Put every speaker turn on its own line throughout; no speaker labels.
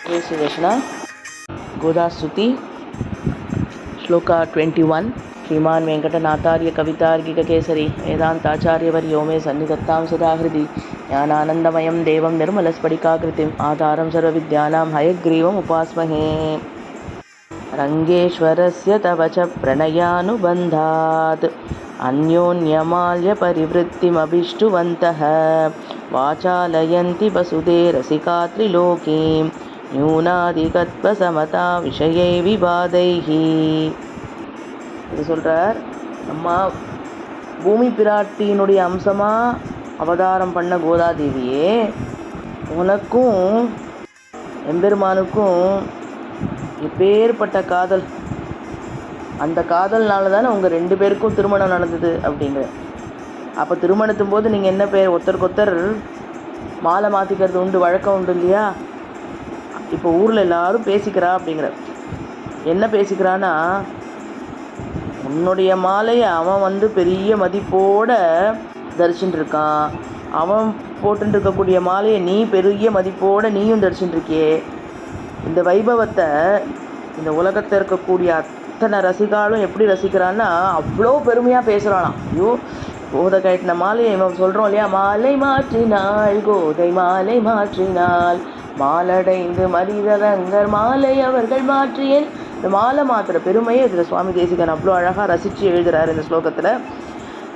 जय श्री कृष्ण। गोदास्तुति श्लोक 21। श्रीमान वेंकटनाथार्य कवितार्किककेसरी वेदांताचार्यवर्यो मे सन्निधत्तां सदा हृदि ज्ञानानन्दमयं देवं निर्मलस्फटिकाकृतिम् आधारं सर्वविद्यानां हयग्रीवम् उपास्महे। रङ्गेश्वरस्य तव च प्रणयानुबन्धात् अन्योन्यमाल्यपरिवृत्तिमभिष्टुवन्तः वाचालयन्ति वसुदे रसिका त्रिलोकीं न्यूनाधिकत्वसमता விஷயை விவாதைஹி. இது சொல்கிறார், அம்மா பூமி பிராட்டியினுடைய அம்சமாக அவதாரம் பண்ண கோதாதேவியே, உனக்கும் எம்பெருமானுக்கும் எப்பேற்பட்ட காதல், அந்த காதல்னால தானே உங்கள் 2 பேருக்கும் திருமணம் நடந்தது அப்படிங்கிற. அப்போ திருமணத்தும் போது நீங்கள் என்ன பேர் ஒருத்தருக்கொத்தர் மாலை மாற்றிக்கிறது உண்டு, வழக்கம் உண்டு இல்லையா? இப்போ ஊரில் எல்லாரும் பேசிக்கிறா அப்படிங்கிற. என்ன பேசிக்கிறான்னா, உன்னுடைய மாலையை அவன் பெரிய மதிப்போட தரிச்சுட்டு இருக்கான், அவன் போட்டுருக்கக்கூடிய மாலையை நீ பெரிய மதிப்போடு நீயும் தரிச்சுட்டு இருக்கியே. இந்த வைபவத்தை இந்த உலகத்தில் இருக்கக்கூடிய அத்தனை ரசிகாலும் எப்படி ரசிக்கிறான்னா அவ்வளோ பெருமையாக பேசுகிறானாம். ஐயோ, கோதை கட்டின மாலையை இவன் சொல்கிறோம் இல்லையா, மாலை மாற்றினாள் கோதை மாலை மாற்றினாள் மாலடைந்து மரிதரங்கர் மாலை அவர்கள் மாற்றியேன். இந்த மாலை மாத்திர பெருமையை இதில் சுவாமி தேசிகன் அவ்வளோ அழகாக ரசித்து எழுதுகிறார் இந்த ஸ்லோகத்தில்.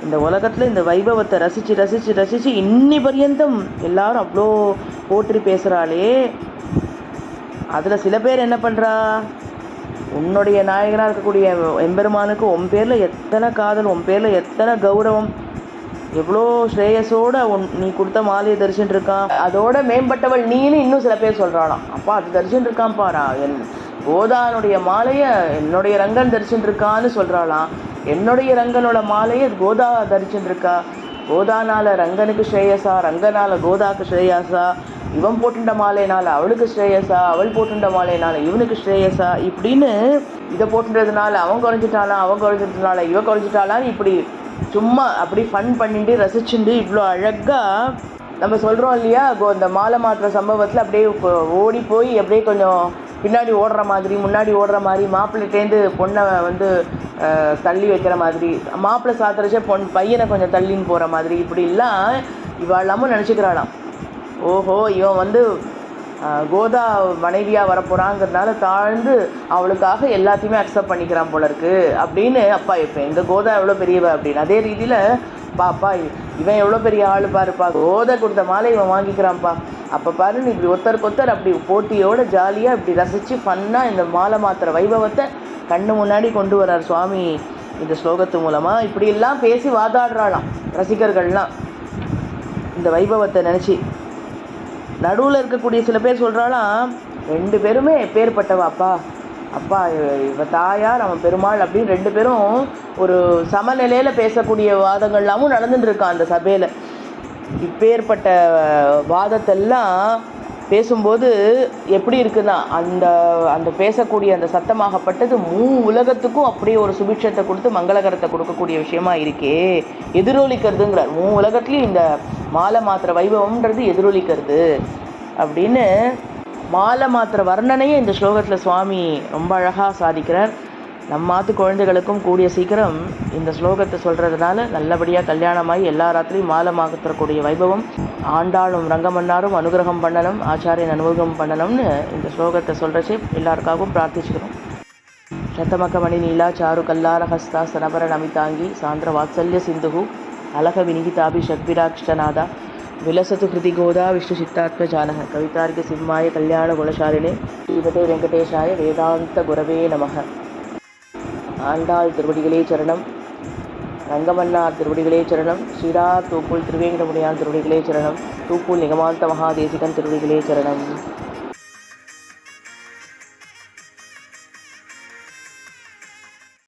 இந்த உலகத்தில் இந்த வைபவத்தை ரசித்து ரசித்து ரசித்து இன்னி பர்யந்தம் எல்லாரும் அவ்வளோ போற்றி பேசுகிறாளே. அதில் சில பேர் என்ன பண்ணுறா, உன்னுடைய நாயகனாக இருக்கக்கூடிய எம்பெருமானுக்கு உன் பேரில் எத்தனை காதல், உன் பேரில் எத்தனை கௌரவம், எவ்வளோ ஸ்ரேயஸோடு நீ கொடுத்த மாலையை தரிச்சுட்டு இருக்கான், அதோட மேம்பட்டவள் நீன்னு இன்னும் சில பேர் சொல்கிறாளாம். அப்பா அது தரிச்சுட்டு இருக்கான்ப்பா, என் கோதானுடைய மாலையை என்னுடைய ரங்கன் தரிச்சுட்டு இருக்கான்னு சொல்கிறாளாம். என்னுடைய ரங்கனோட மாலையை கோதா தரிச்சுட்டு இருக்கா. கோதானால் ரங்கனுக்கு ஸ்ரேயஸா, ரங்கனால் கோதாக்கு ஸ்ரேயஸா, இவன் போட்டுண்ட மாலையினால் அவளுக்கு ஸ்ரேயஸா, அவள் போட்டுண்ட மாலையினால் இவனுக்கு ஸ்ரேயஸா, இப்படின்னு இதை போட்டுன்றதுனால அவன் குறைஞ்சிட்டானா, அவன் குறைஞ்சிட்டனால இவ குறைஞ்சிட்டாளான்னு இப்படி சும்மா அப்படி ஃபன் பண்ணிட்டு ரசிச்சுட்டு இவ்வளோ அழகாக நம்ம சொல்கிறோம் இல்லையா. இந்த மாலை மாற்ற சம்பவத்தில் அப்படியே ஓடி போய் அப்படியே கொஞ்சம் பின்னாடி ஓடுற மாதிரி முன்னாடி ஓடுற மாதிரி, மாப்பிள்ளைட்டேந்து பொண்ணை தள்ளி வைக்கிற மாதிரி, மாப்பிள்ளை சாத்திரச்சே பையனை கொஞ்சம் தள்ளின்னு போகிற மாதிரி, இப்படிலாம் இவாளாமும் நினச்சிக்கிறாளாம். ஓஹோ, இவன் கோதா மனைவியாக வரப்போகிறாங்கிறதுனால தாழ்ந்து அவளுக்காக எல்லாத்தையுமே அக்செப்ட் பண்ணிக்கிறான் போல இருக்கு அப்படின்னு. அப்பா இப்போ எங்கள் கோதா எவ்வளோ பெரியவ அப்படின்னு. அதே ரீதியில் பாப்பா இவன் எவ்வளோ பெரிய ஆள் பாருப்பா, கோதை கொடுத்த மாலை இவன் வாங்கிக்கிறான்ப்பா. அப்போ பாரு, நீ இப்படி ஒருத்தருக்கு அப்படி போட்டியோட ஜாலியாக இப்படி ரசித்து ஃபன்னாக இந்த மாலை மாத்திர வைபவத்தை கண்ணு முன்னாடி கொண்டு வர்றார் சுவாமி இந்த ஸ்லோகத்து மூலமாக. இப்படியெல்லாம் பேசி வாதாடுறாளாம் ரசிகர்கள்லாம் இந்த வைபவத்தை நினச்சி. நடுவில் இருக்கக்கூடிய சில பேர் சொல்கிறாளாம், 2 பேருமே எப்பேற்பட்டவா அப்பா, அப்பா இவ தாயார் அவன் பெருமாள் அப்படின்னு 2 பேரும் ஒரு சமநிலையில் பேசக்கூடிய வாதங்கள்லாமும் நடந்துட்டு இருக்கான் அந்த சபையில். இப்பேற்பட்ட வாதத்தெல்லாம் பேசும்போது எப்படி இருக்குன்னா, அந்த பேசக்கூடிய அந்த சத்தமாகப்பட்டது உலகத்துக்கும் அப்படியே ஒரு சுபிட்சத்தை கொடுத்து மங்களகரத்தை கொடுக்கக்கூடிய விஷயமா இருக்கே, எதிரொலிக்கிறதுங்கிறார். உலகத்துலேயும் இந்த மாலை மாத்திர வைபவம்ன்றது எதிரொலிக்கிறது அப்படின்னு மாலை மாத்திர வர்ணனையை இந்த ஸ்லோகத்தில் சுவாமி ரொம்ப அழகாக சாதிக்கிறார். நம்மாத்து குழந்தைகளுக்கும் கூடிய சீக்கிரம் இந்த ஸ்லோகத்தை சொல்கிறதுனால நல்லபடியாக கல்யாணமாகி எல்லா ராத்திரியும் மாலை மாத்திரக்கூடிய வைபவம் ஆண்டாளும் ரங்கமன்னாரும் அனுகிரகம் பண்ணணும், ஆச்சாரியன் அனுகிரகம் பண்ணணும்னு இந்த ஸ்லோகத்தை சொல்கிறச்சே எல்லாருக்காகவும் பிரார்த்திச்சுக்கிறோம். சத்தமக்கமணி நீலா சாரு கல்லார ஹஸ்தா சனபர நமிதாங்கி சாந்திர வாத்சல்ய சிந்துகு அலக வினிகிதாபி ஷட்பிராக்ஷ்டநாதா விலசத்து ஹிருதி கோதா விஷ்ணு சித்தாத்ம ஜானக கவிதார்க்க சிம்மாய கல்யாண குணசாலினே ஸ்ரீமதே வெங்கடேஷாய வேதாந்த குரவே நமக. ஆண்டாள் திருவடிகளே சரணம், ரங்கமன்னார் திருவடிகளே சரணம், ஸ்ரீரா தூப்புள் திருவேங்கடமுடியான் திருவடிகளே சரணம், தூப்புள் நிகமாந்த மகாதேசிகன் திருவடிகளே சரணம்.